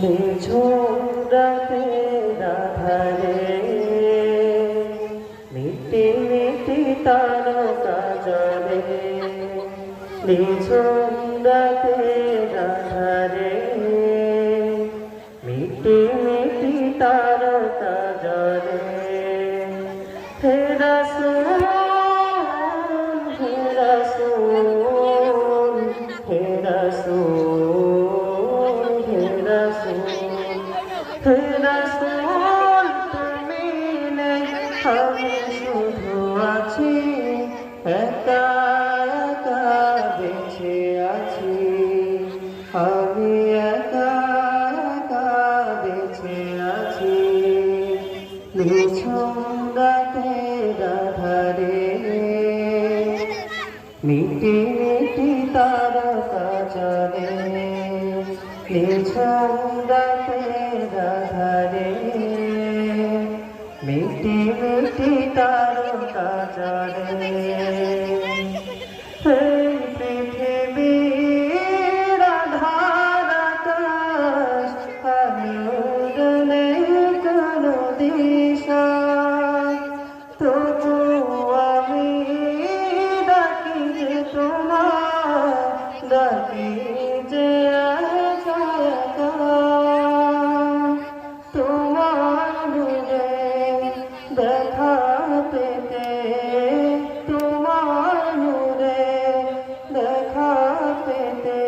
নিঝুম রাতের আধারে মিটি মিটি তারকা জ্বলে। নিঝুম রাতের আধারে মিটি মিটি তারকা জ্বলে। হে রাসূল হে রাসূল হে রাসূল হে রাসূল হে রাসূল তুমি নেই আমি শুধু আছি, একা একা বেঁচে আছি, আমি একা একা বেঁচে আছি। নিঝুম রাতের আধারে মিটি মিটি তারকা জ্বলে। নিঝুম রাতের আধারে মিটি মিটি তারকা জ্বলে। এই পৃথিবীর আধার আকাশ আলোর নেই কোনো দিশা, তবু আমি ডাকি যে তোমার, ডাকি যে একা একা। তোমার নূরে দেখা পেতে, তোমার নূরে দেখা পেতে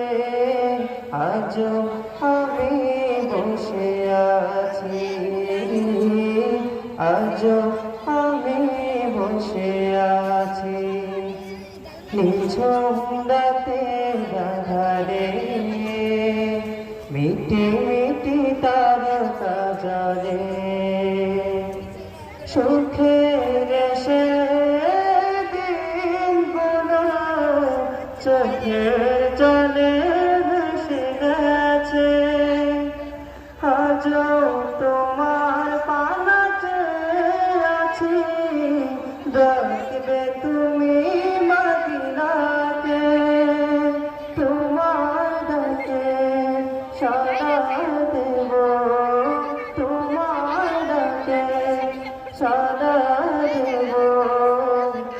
আজও আমি বসে আছি, আজও আমি বসে আছি। নিঝুম রাতের আধারে মিটি মিটি তারকা জ্বলে। সুখের সে দিনগুলো চোখের জলে ভেসে গেছে, আজও তোমার পানা চেয়ে আছি, ডাকবে তুমি মদিনাতে, তোমার ডাকে সাড়া দেব, তোমার ডাকে সাড়া দেব।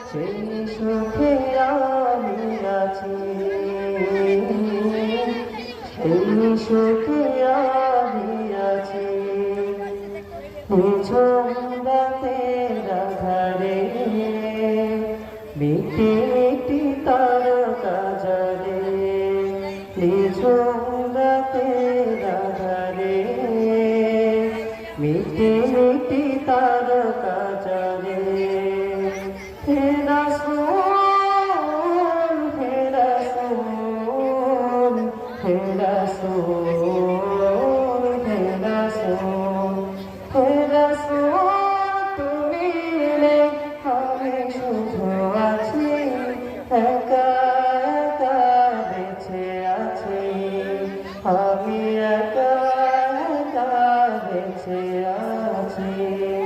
সেই সুখে আমি আছি, সেই সুখে আমি আছি। নিঝুম রাতের আধারে মিটি মিটি তারকা জ্বলে। নিঝুম রাতের আধারে মিটি মিটি তারকা জ্বলে। হে রাসূল হে রাসূল হে রাসূল হে রাসূল হে রাসূল তুমি নেই আমি শুধু আছি, একা একা বেঁচে আছি।